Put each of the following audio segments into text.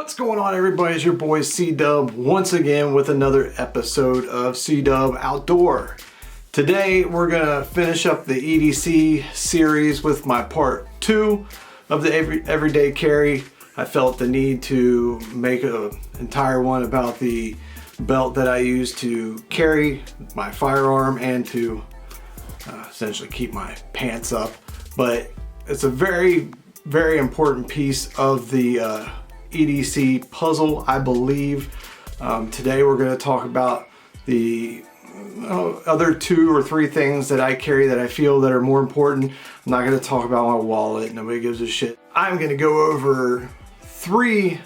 What's going on, everybody? It's your boy C-Dub once again with another episode of C-Dub Outdoor. Today we're gonna finish up the EDC series with my part 2 of the everyday carry. I felt the need to make an entire one about the belt that I use to carry my firearm and to essentially keep my pants up. But it's a very important piece of the EDC puzzle, I believe. Today we're going to talk about the other 2 or 3 things that I carry that I feel that are more important. I'm not going to talk about my wallet. Nobody gives a shit. I'm going to go over 3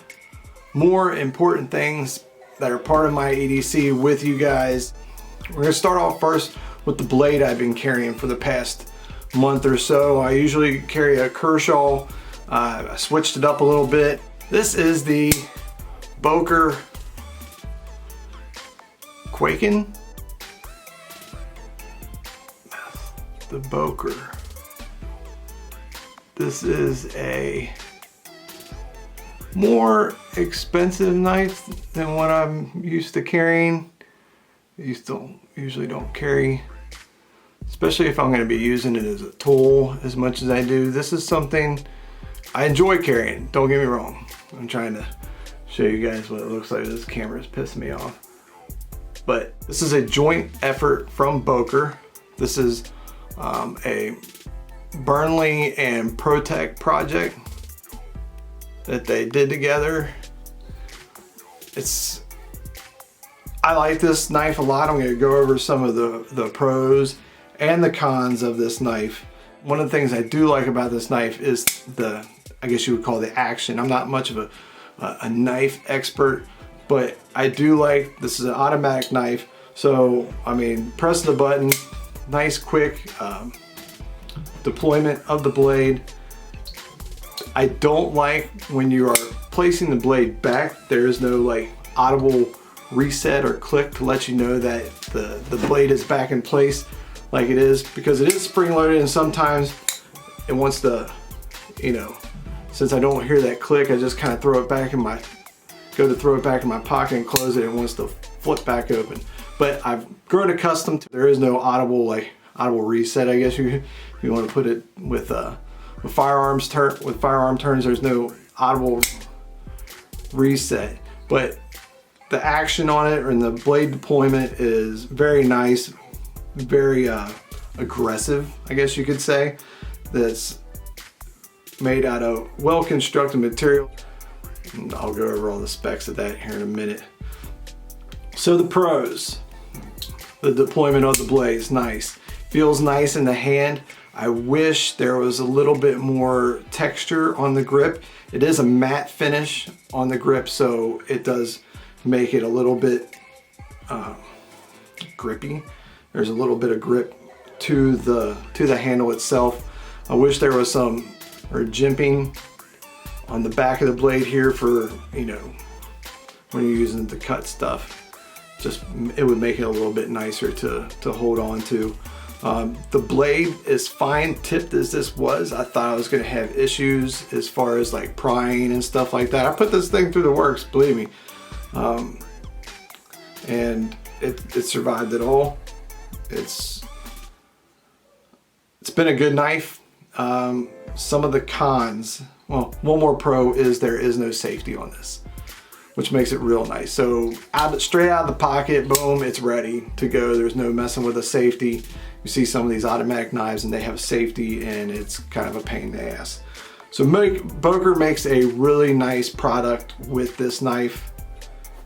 more important things that are part of my EDC with you guys. We're going to start off first with the blade I've been carrying for the past month or so. I usually carry a Kershaw. I switched it up a little bit. This is the Boker Kwaiken. The Boker. This is a more expensive knife than what I'm used to carrying. Usually don't carry, especially if I'm going to be using it as a tool as much as I do. This is something I enjoy carrying, don't get me wrong. I'm trying to show you guys what it looks like. This camera is pissing me off. But this is a joint effort from Boker. This is a Burnley and Protect project that they did together. I like this knife a lot. I'm going to go over some of the pros and the cons of this knife. One of the things I do like about this knife is I guess you would call the action. I'm not much of a knife expert, but I do like, this is an automatic knife. So, I mean, press the button, nice quick deployment of the blade. I don't like when you are placing the blade back, there is no like audible reset or click to let you know that the blade is back in place like it is, because it is spring loaded and sometimes it wants to, since I don't hear that click, I just kind of throw it back in my pocket and close it, and it wants to flip back open. But I've grown accustomed to, there is no audible reset, I guess if you want to put it with firearm turns, there's no audible reset. But the action on it and the blade deployment is very nice, very aggressive, I guess you could say. That's made out of well-constructed material. And I'll go over all the specs of that here in a minute. So the pros, the deployment of the blade is nice. Feels nice in the hand. I wish there was a little bit more texture on the grip. It is a matte finish on the grip, so it does make it a little bit grippy. There's a little bit of grip to the handle itself. I wish there was some jimping on the back of the blade here for, when you're using it to cut stuff. Just, it would make it a little bit nicer to hold on to. The blade is fine tipped as this was. I thought I was going to have issues as far as like prying and stuff like that. I put this thing through the works, believe me. And it survived it all. It's been a good knife. Some of the cons, well, one more pro is there is no safety on this, which makes it real nice. So straight out of the pocket, boom, it's ready to go. There's no messing with a safety. You see some of these automatic knives and they have a safety, and it's kind of a pain in the ass. So Boker makes a really nice product with this knife.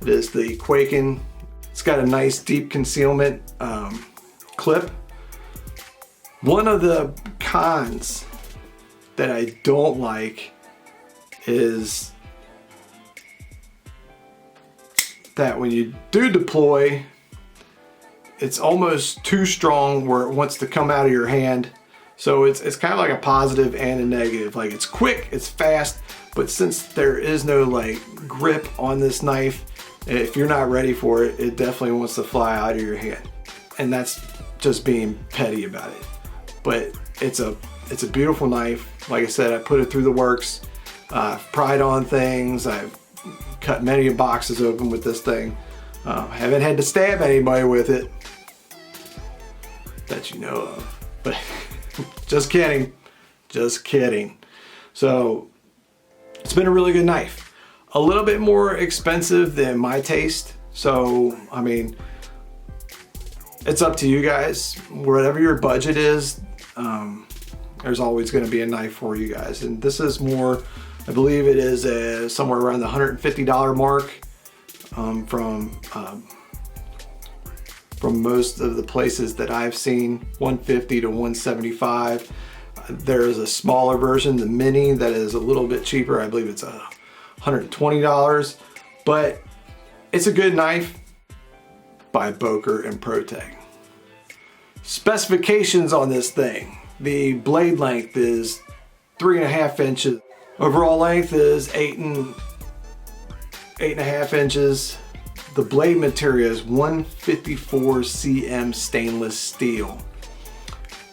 It is the Kwaiken. It's got a nice deep concealment clip. One of the cons that I don't like is that when you do deploy, it's almost too strong where it wants to come out of your hand. So it's kind of like a positive and a negative. Like, it's quick, it's fast, but since there is no like grip on this knife, if you're not ready for it, it definitely wants to fly out of your hand. And that's just being petty about it. But it's a beautiful knife. Like I said, I put it through the works. I've pried on things. I've cut many boxes open with this thing. Haven't had to stab anybody with it that you know of, but just kidding, just kidding. So it's been a really good knife. A little bit more expensive than my taste. So, I mean, it's up to you guys. Whatever your budget is, there's always going to be a knife for you guys. And this is more, I believe it is somewhere around the $150 mark from most of the places that I've seen, 150 to 175. There's a smaller version, the mini, that is a little bit cheaper. I believe it's $120, but it's a good knife by Boker and Protec. Specifications on this thing. The blade length is 3.5 inches. Overall length is 8.5 inches. The blade material is 154 cm stainless steel.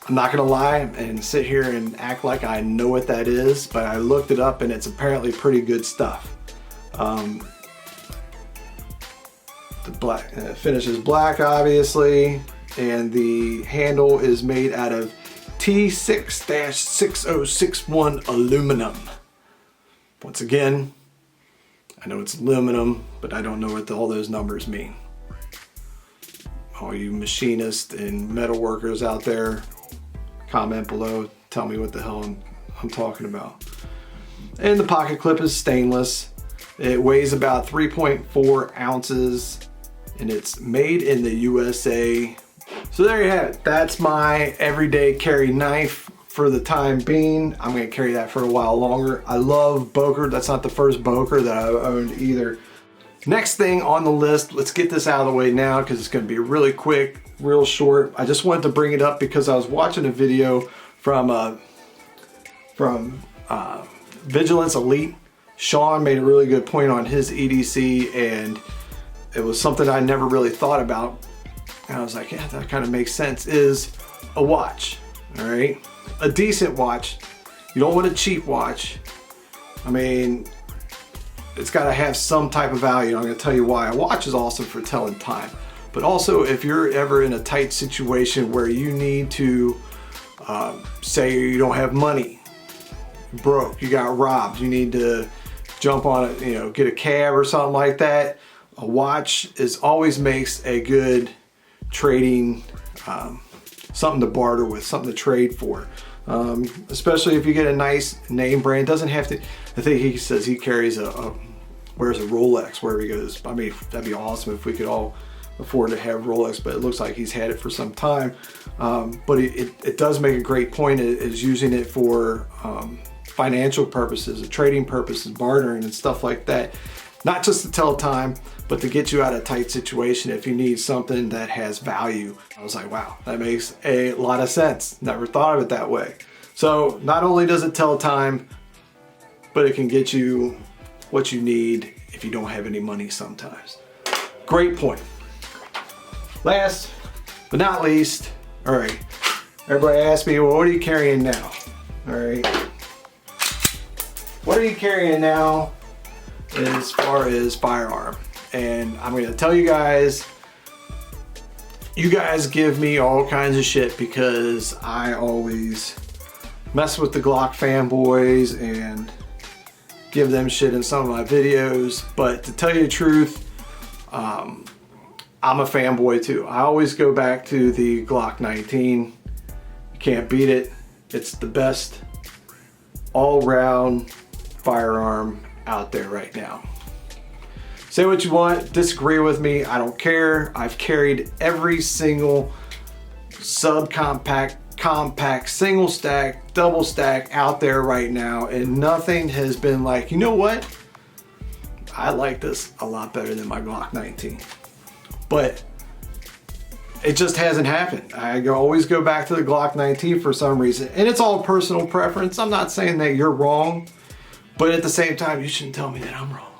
I'm not gonna lie and sit here and act like I know what that is, but I looked it up and it's apparently pretty good stuff. The black finish is black, obviously, and the handle is made out of T6-6061 aluminum. Once again, I know it's aluminum, but I don't know what all those numbers mean. All you machinists and metal workers out there, comment below, tell me what the hell I'm talking about. And the pocket clip is stainless. It weighs about 3.4 ounces and it's made in the USA. So there you have it. That's my everyday carry knife for the time being. I'm gonna carry that for a while longer. I love Boker. That's not the first Boker that I've owned either. Next thing on the list, let's get this out of the way now because it's gonna be really quick, real short. I just wanted to bring it up because I was watching a video from Vigilance Elite. Sean made a really good point on his EDC, and it was something I never really thought about. And I was like, yeah, that kind of makes sense, is a watch, all right? A decent watch. You don't want a cheap watch. I mean, it's gotta have some type of value. I'm gonna tell you why. A watch is awesome for telling time. But also, if you're ever in a tight situation where you need to, say you don't have money, you're broke, you got robbed, you need to jump on it, get a cab or something like that, a watch always makes a good trading, something to barter with, something to trade for. Especially if you get a nice name brand. Doesn't have to, I think he says he carries wears a Rolex wherever he goes. I mean, that'd be awesome if we could all afford to have Rolex, but it looks like he's had it for some time. But it does make a great point, is using it for financial purposes, trading purposes, bartering and stuff like that. Not just to tell time, but to get you out of a tight situation if you need something that has value. I was like, wow, that makes a lot of sense. Never thought of it that way. So not only does it tell time, but it can get you what you need if you don't have any money sometimes. Great point. Last but not least, all right, everybody asks me, well, what are you carrying now? All right, what are you carrying now as far as firearm? And I'm gonna tell you guys give me all kinds of shit because I always mess with the Glock fanboys and give them shit in some of my videos. But to tell you the truth, I'm a fanboy too. I always go back to the Glock 19. You can't beat it. It's the best all-round firearm out there right now. Say what you want, disagree with me, I don't care. I've carried every single subcompact, compact, single stack, double stack out there right now, and nothing has been like, you know what? I like this a lot better than my Glock 19. But it just hasn't happened. I always go back to the Glock 19 for some reason, and it's all personal preference. I'm not saying that you're wrong, but at the same time, you shouldn't tell me that I'm wrong,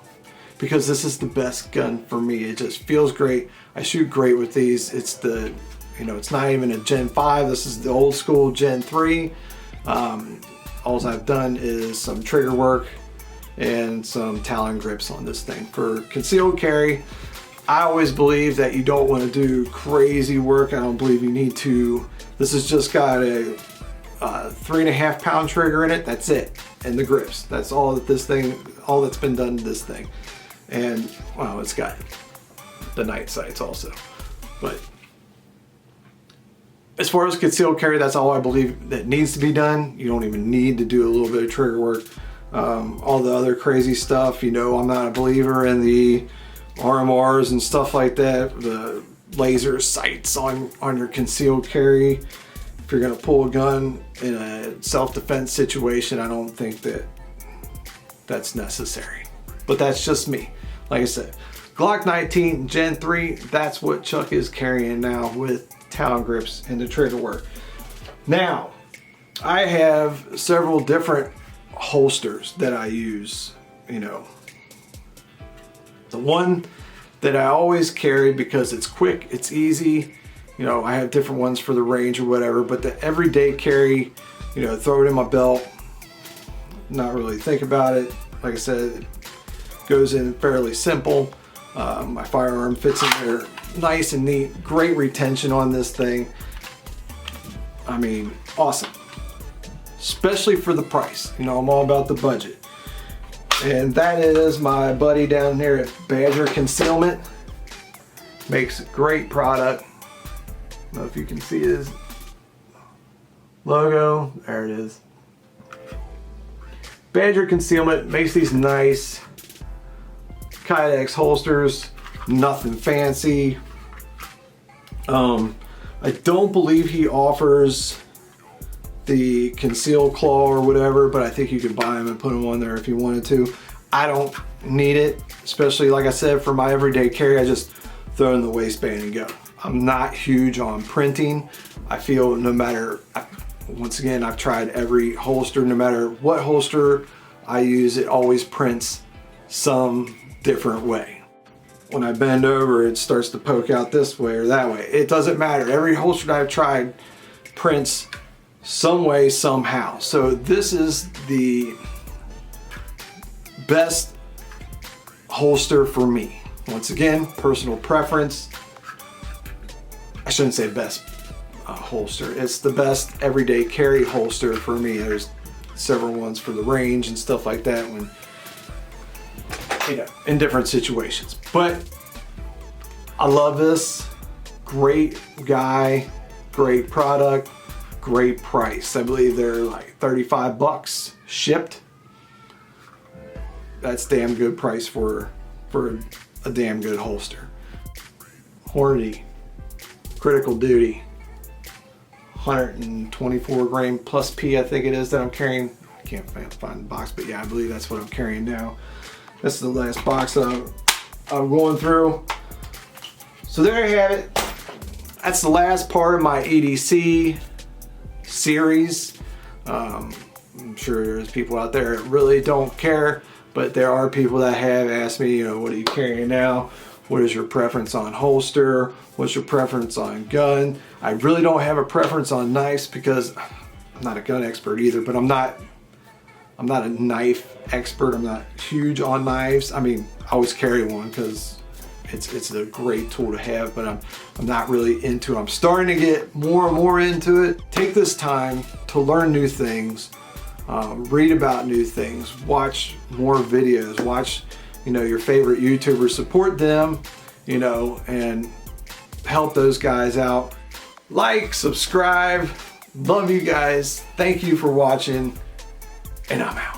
because this is the best gun for me. It just feels great. I shoot great with these. It's the, it's not even a Gen 5. This is the old school Gen 3. All I've done is some trigger work and some Talon grips on this thing. For concealed carry, I always believe that you don't want to do crazy work. I don't believe you need to. This has just got a 3.5 pound trigger in it. That's it. And the grips. That's all that this thing, all that's been done to this thing. And well, it's got the night sights also. But as far as concealed carry, that's all I believe that needs to be done. You don't even need to do a little bit of trigger work. All the other crazy stuff, you know, I'm not a believer in the RMRs and stuff like that, the laser sights on your concealed carry. If you're gonna pull a gun in a self-defense situation, I don't think that that's necessary. But that's just me. Like I said, Glock 19 Gen 3, that's what Chuck is carrying now with Talon grips and the trigger work. Now, I have several different holsters that I use, you know. The one that I always carry because it's quick, it's easy. You know, I have different ones for the range or whatever, but the everyday carry, you know, throw it in my belt, not really think about it. Like I said, it goes in fairly simple. My firearm fits in there nice and neat. Great retention on this thing. I mean, awesome. Especially for the price. You know, I'm all about the budget. And that is my buddy down here at Badger Concealment. Makes a great product. I don't know if you can see his logo. There it is. Badger Concealment makes these nice Kydex holsters. Nothing fancy. I don't believe he offers the concealed claw or whatever, but I think you could buy them and put them on there if you wanted to. I don't need it, especially like I said, for my everyday carry. I just throw it in the waistband and go. I'm not huge on printing. I feel no matter, once again, I've tried every holster, no matter what holster I use, it always prints some different way. When I bend over, it starts to poke out this way or that way. It doesn't matter. Every holster that I've tried prints some way, somehow. So this is the best holster for me. Once again, personal preference. I shouldn't say best holster. It's the best everyday carry holster for me. There's several ones for the range and stuff like that when, you know, in different situations. But I love this. Great guy, great product, great price. I believe they're like 35 bucks shipped. That's damn good price for a damn good holster. Hornady Critical Duty 124 grain plus P, I think it is, that I'm carrying. I can't find the box, but yeah, I believe that's what I'm carrying now. This is the last box that I'm going through. So there you have it. That's the last part of my EDC series. I'm sure there's people out there that really don't care, but there are people that have asked me, you know, what are you carrying now? What is your preference on holster? What's your preference on gun? I really don't have a preference on knives because I'm not a gun expert either, but I'm not a knife expert. I'm not huge on knives. I mean, I always carry one because it's a great tool to have, but I'm not really into it. I'm starting to get more and more into it. Take this time to learn new things, read about new things, watch more videos, watch, you know, your favorite YouTubers, support them, you know, and help those guys out. Like, subscribe, love you guys. Thank you for watching, and I'm out.